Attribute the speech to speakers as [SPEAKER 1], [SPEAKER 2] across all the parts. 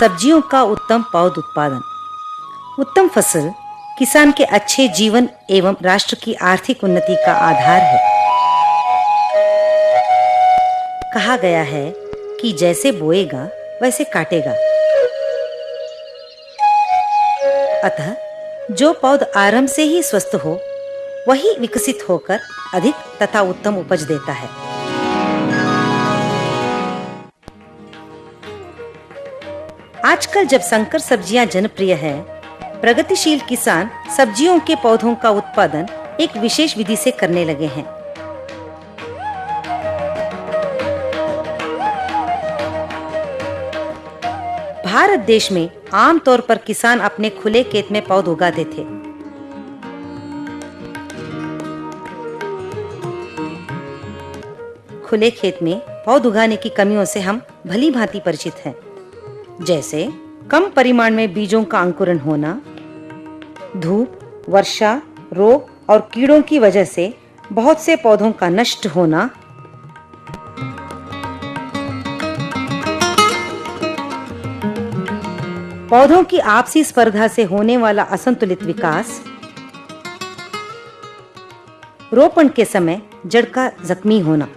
[SPEAKER 1] सब्जियों का उत्तम पौध उत्पादन। उत्तम फसल किसान के अच्छे जीवन एवं राष्ट्र की आर्थिक उन्नति का आधार है। कहा गया है कि जैसे बोएगा वैसे काटेगा। अतः जो पौध आरंभ से ही स्वस्थ हो वही विकसित होकर अधिक तथा उत्तम उपज देता है। आजकल जब संकर सब्जियां जनप्रिय है, प्रगतिशील किसान सब्जियों के पौधों का उत्पादन एक विशेष विधि से करने लगे हैं। भारत देश में आमतौर पर किसान अपने खुले खेत में पौध उगाते थे। खुले खेत में पौध उगाने की कमियों से हम भली भांति परिचित हैं, जैसे कम परिमाण में बीजों का अंकुरण होना, धूप, वर्षा, रोग और कीड़ों की वजह से बहुत से पौधों का नष्ट होना, पौधों की आपसी स्पर्धा से होने वाला असंतुलित विकास, रोपण के समय जड़ का जख्मी होना।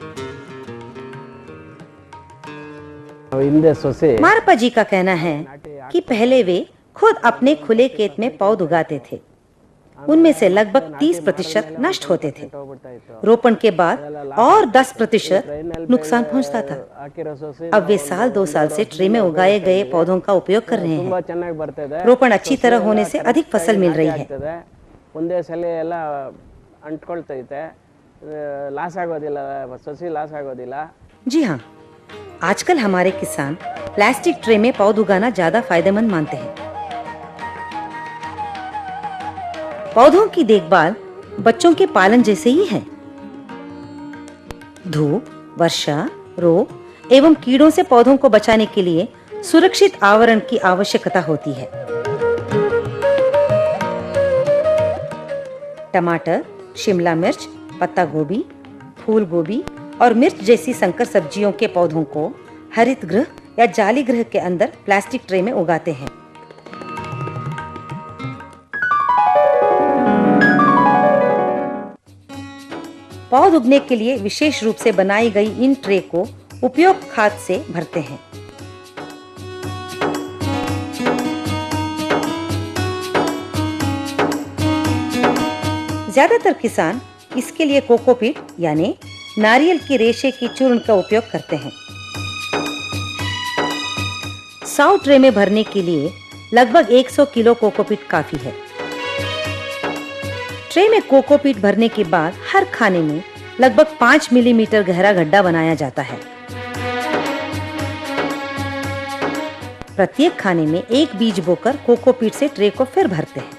[SPEAKER 1] मारपा जी का कहना है कि पहले वे खुद अपने खुले खेत में पौध उगाते थे। उनमें से लगभग 30% नष्ट होते थे। रोपण के बाद और 10% नुकसान पहुंचता था। अब वे साल 2 साल से ट्रे में उगाए गए पौधों का उपयोग कर रहे हैं। रोपण अच्छी तरह होने से अधिक फसल मिल रही है। जी हाँ, आजकल हमारे किसान प्लास्टिक ट्रे में पौध उगाना ज्यादा फायदेमंद मानते हैं। पौधों की देखभाल बच्चों के पालन जैसे ही है। धूप, वर्षा, रोग एवं कीड़ों से पौधों को बचाने के लिए सुरक्षित आवरण की आवश्यकता होती है। टमाटर, शिमला मिर्च, पत्ता गोभी, फूल गोभी और मिर्च जैसी संकर सब्जियों के पौधों को हरित गृह या जाली गृह के अंदर प्लास्टिक ट्रे में उगाते हैं। पौध उगने के लिए विशेष रूप से बनाई गई इन ट्रे को उपयुक्त खाद से भरते हैं। ज्यादातर किसान इसके लिए कोकोपीट यानी नारियल की रेशे की चूर्ण का उपयोग करते हैं। 100 ट्रे में भरने के लिए लगभग 100 किलो कोकोपीट काफी है। ट्रे में कोकोपीट भरने के बाद हर खाने में लगभग 5 मिलीमीटर गहरा गड्ढा बनाया जाता है। प्रत्येक खाने में एक बीज बोकर कोकोपीट से ट्रे को फिर भरते हैं।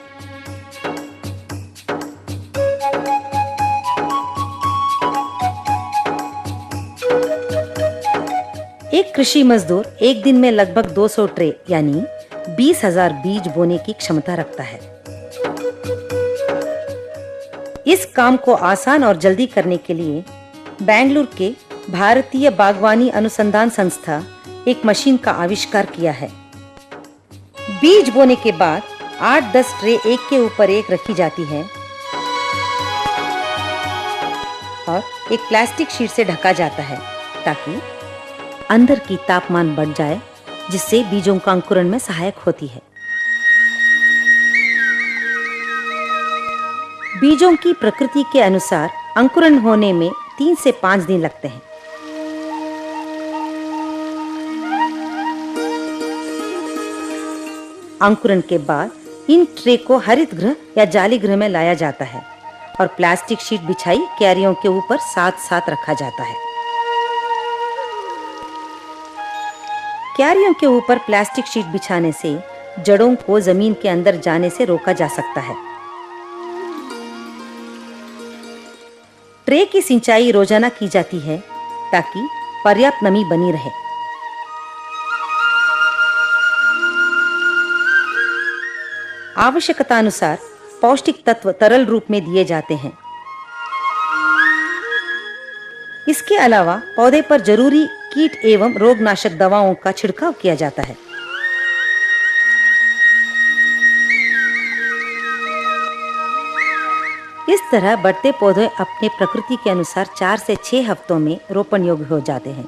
[SPEAKER 1] एक कृषि मजदूर एक दिन में लगभग 200 ट्रे यानी 20,000 बीज बोने की क्षमता रखता है। इस काम को आसान और जल्दी करने के लिए बेंगलुरु के भारतीय बागवानी अनुसंधान संस्था एक मशीन का आविष्कार किया है। बीज बोने के बाद 8-10 ट्रे एक के ऊपर एक रखी जाती है और एक प्लास्टिक शीट से ढका जाता है ताकि अंदर की तापमान बढ़ जाए, जिससे बीजों का अंकुरण में सहायक होती है। बीजों की प्रकृति के अनुसार अंकुरण होने में 3 से 5 दिन लगते हैं। अंकुरण के बाद इन ट्रे को हरित गृह या जाली गृह में लाया जाता है और प्लास्टिक शीट बिछाई क्यारियों के ऊपर साथ साथ रखा जाता है। क्यारियों के ऊपर प्लास्टिक शीट बिछाने से जड़ों को जमीन के अंदर जाने से रोका जा सकता है। ट्रे की सिंचाई रोजाना की जाती है ताकि पर्याप्त नमी बनी रहे। आवश्यकता अनुसार पौष्टिक तत्व तरल रूप में दिए जाते हैं। इसके अलावा पौधे पर जरूरी कीट एवं रोगनाशक दवाओं का छिड़काव किया जाता है। इस तरह बढ़ते पौधे अपने प्रकृति के अनुसार 4 से 6 हफ्तों में रोपण योग्य हो जाते हैं।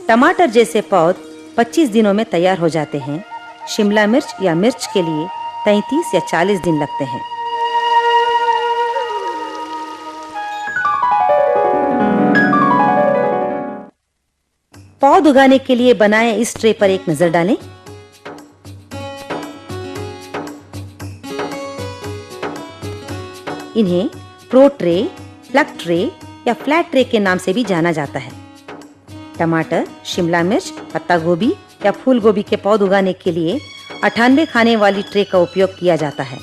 [SPEAKER 1] टमाटर जैसे पौधे 25 दिनों में तैयार हो जाते हैं। शिमला मिर्च या मिर्च के लिए 33 या 40 दिन लगते हैं। पौध उगाने के लिए बनाए इस ट्रे पर एक नजर डालें। इन्हें प्रो ट्रे, प्लग ट्रे या फ्लैट ट्रे के नाम से भी जाना जाता है। टमाटर, शिमला मिर्च, पत्ता गोभी या फूल गोभी के पौध उगाने के लिए 98 खाने वाली ट्रे का उपयोग किया जाता है।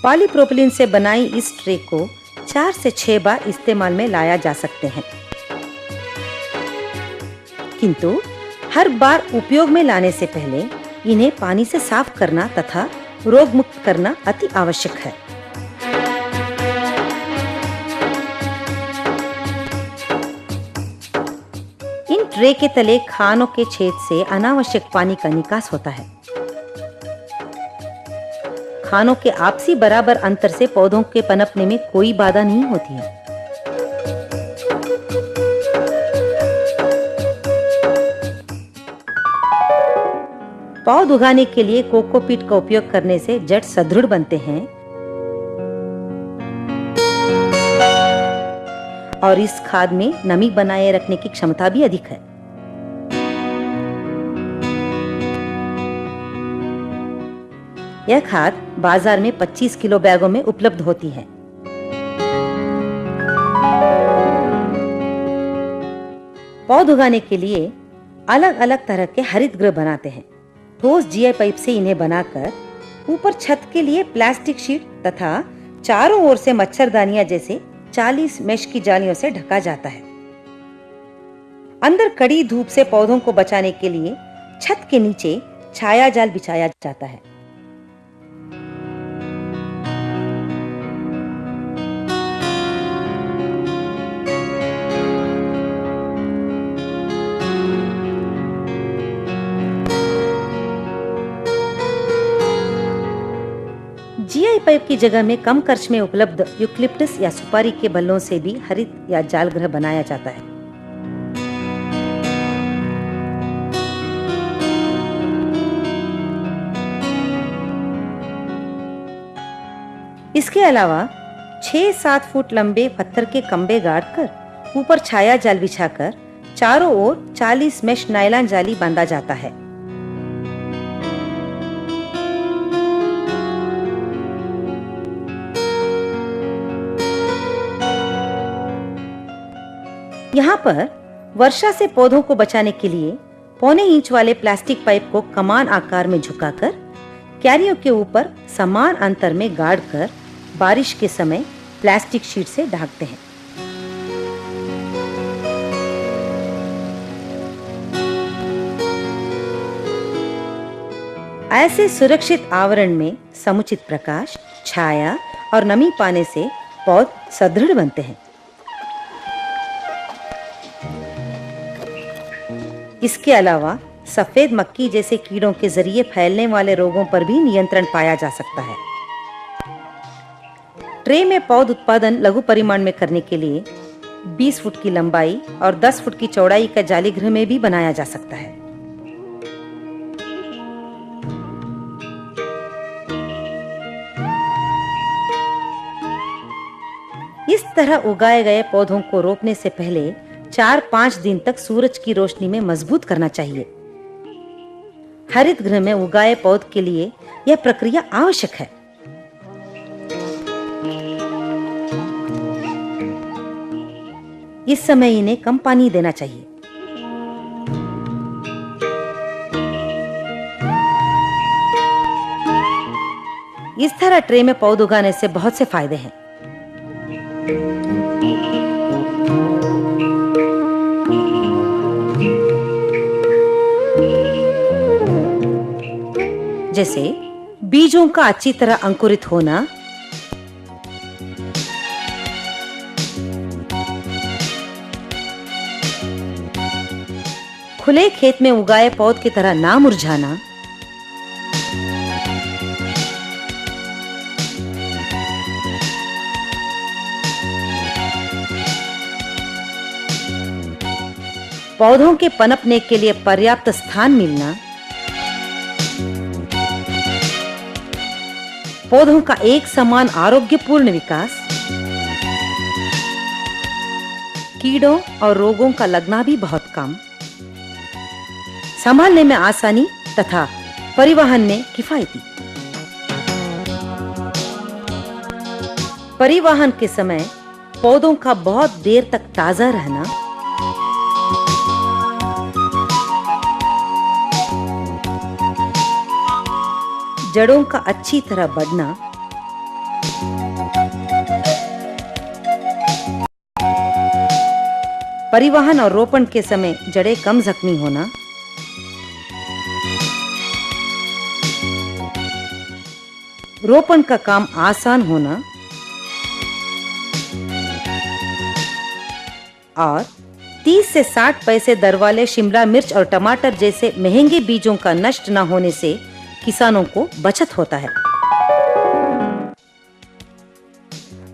[SPEAKER 1] पॉलीप्रोपिलीन से बनाई इस ट्रे को 4 से 6 बार इस्तेमाल में लाया जा सकते हैं, किंतु हर बार उपयोग में लाने से पहले इन्हें पानी से साफ करना तथा रोग मुक्त करना अति आवश्यक है। इन ट्रे के तले खानों के छेद से अनावश्यक पानी का निकास होता है। खानों के आपसी बराबर अंतर से पौधों के पनपने में कोई बाधा नहीं होती है। पौध उगाने के लिए कोकोपीट का उपयोग करने से जड़ सुदृढ़ बनते हैं और इस खाद में नमी बनाए रखने की क्षमता भी अधिक है। यह खाद बाजार में 25 किलो बैगों में उपलब्ध होती है। पौध उगाने के लिए अलग अलग तरह के हरित गृह बनाते हैं। ठोस जीआई पाइप से इन्हें बनाकर ऊपर छत के लिए प्लास्टिक शीट तथा चारों ओर से मच्छरदानियां जैसे 40 मेश की जालियों से ढका जाता है। अंदर कड़ी धूप से पौधों को बचाने के लिए छत के नीचे छाया जाल बिछाया जाता है। जीआई पाइप की जगह में कम खर्च में उपलब्ध यूकलिप्टस या सुपारी के बल्लों से भी हरित या जाल गृह बनाया जाता है। इसके अलावा 6-7 फुट लंबे पत्थर के खंभे गाड़कर ऊपर छाया जाल बिछाकर चारों ओर 40 मेश नायलॉन जाली बांधा जाता है। यहाँ पर वर्षा से पौधों को बचाने के लिए 1.25 इंच वाले प्लास्टिक पाइप को कमान आकार में झुकाकर क्यारियों के ऊपर समान अंतर में गाड़कर बारिश के समय प्लास्टिक शीट से ढकते हैं। ऐसे सुरक्षित आवरण में समुचित प्रकाश, छाया और नमी पाने से पौध सुदृढ़ बनते हैं। इसके अलावा सफेद मक्खी जैसे कीड़ों के जरिए फैलने वाले रोगों पर भी नियंत्रण पाया जा सकता है। ट्रे में पौध उत्पादन लघु परिमाण में करने के लिए 20 फुट की लंबाई और 10 फुट की चौड़ाई का जाली गृह में भी बनाया जा सकता है। इस तरह उगाए गए पौधों को रोपने से पहले 4-5 दिन तक सूरज की रोशनी में मजबूत करना चाहिए। हरित गृह में उगाए पौध के लिए यह प्रक्रिया आवश्यक है। इस समय इन्हें कम पानी देना चाहिए। इस तरह ट्रे में पौध उगाने से बहुत से फायदे हैं। जैसे बीजों का अच्छी तरह अंकुरित होना, खुले खेत में उगाए पौध की तरह ना मुरझाना, पौधों के पनपने के लिए पर्याप्त स्थान मिलना, पौधों का एक समान आरोग्यपूर्ण विकास, कीड़ों और रोगों का लगना भी बहुत कम, संभालने में आसानी तथा परिवहन में किफायती। परिवहन के समय पौधों का बहुत देर तक ताजा रहना, जड़ों का अच्छी तरह बढ़ना, परिवहन और रोपण के समय जड़ें कम जख्मी होना, रोपण का काम आसान होना और 30 से 60 पैसे दर वाले शिमला मिर्च और टमाटर जैसे महंगे बीजों का नष्ट न होने से किसानों को बचत होता है।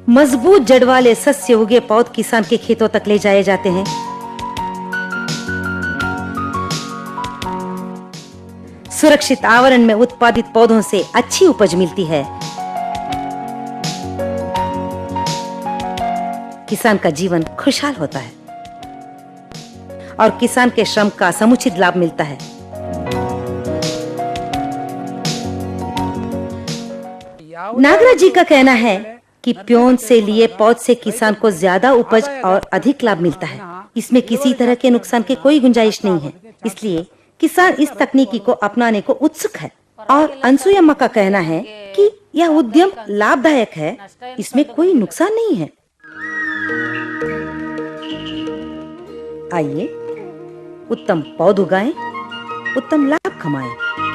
[SPEAKER 1] मजबूत जड़ वाले सस्य उगे पौध किसान के खेतों तक ले जाए जाते हैं। सुरक्षित आवरण में उत्पादित पौधों से अच्छी उपज मिलती है। किसान का जीवन खुशहाल होता है और किसान के श्रम का समुचित लाभ मिलता है। नागराज जी का कहना है कि प्योन से लिए पौध से किसान को ज्यादा उपज और अधिक लाभ मिलता है। इसमें किसी तरह के नुकसान की कोई गुंजाइश नहीं है, इसलिए किसान इस तकनीकी को अपनाने को उत्सुक है। और अनसुया का कहना है कि यह उद्यम लाभदायक है, इसमें कोई नुकसान नहीं है। आइए उत्तम पौध उगाएं, उत्तम लाभ कमाएं।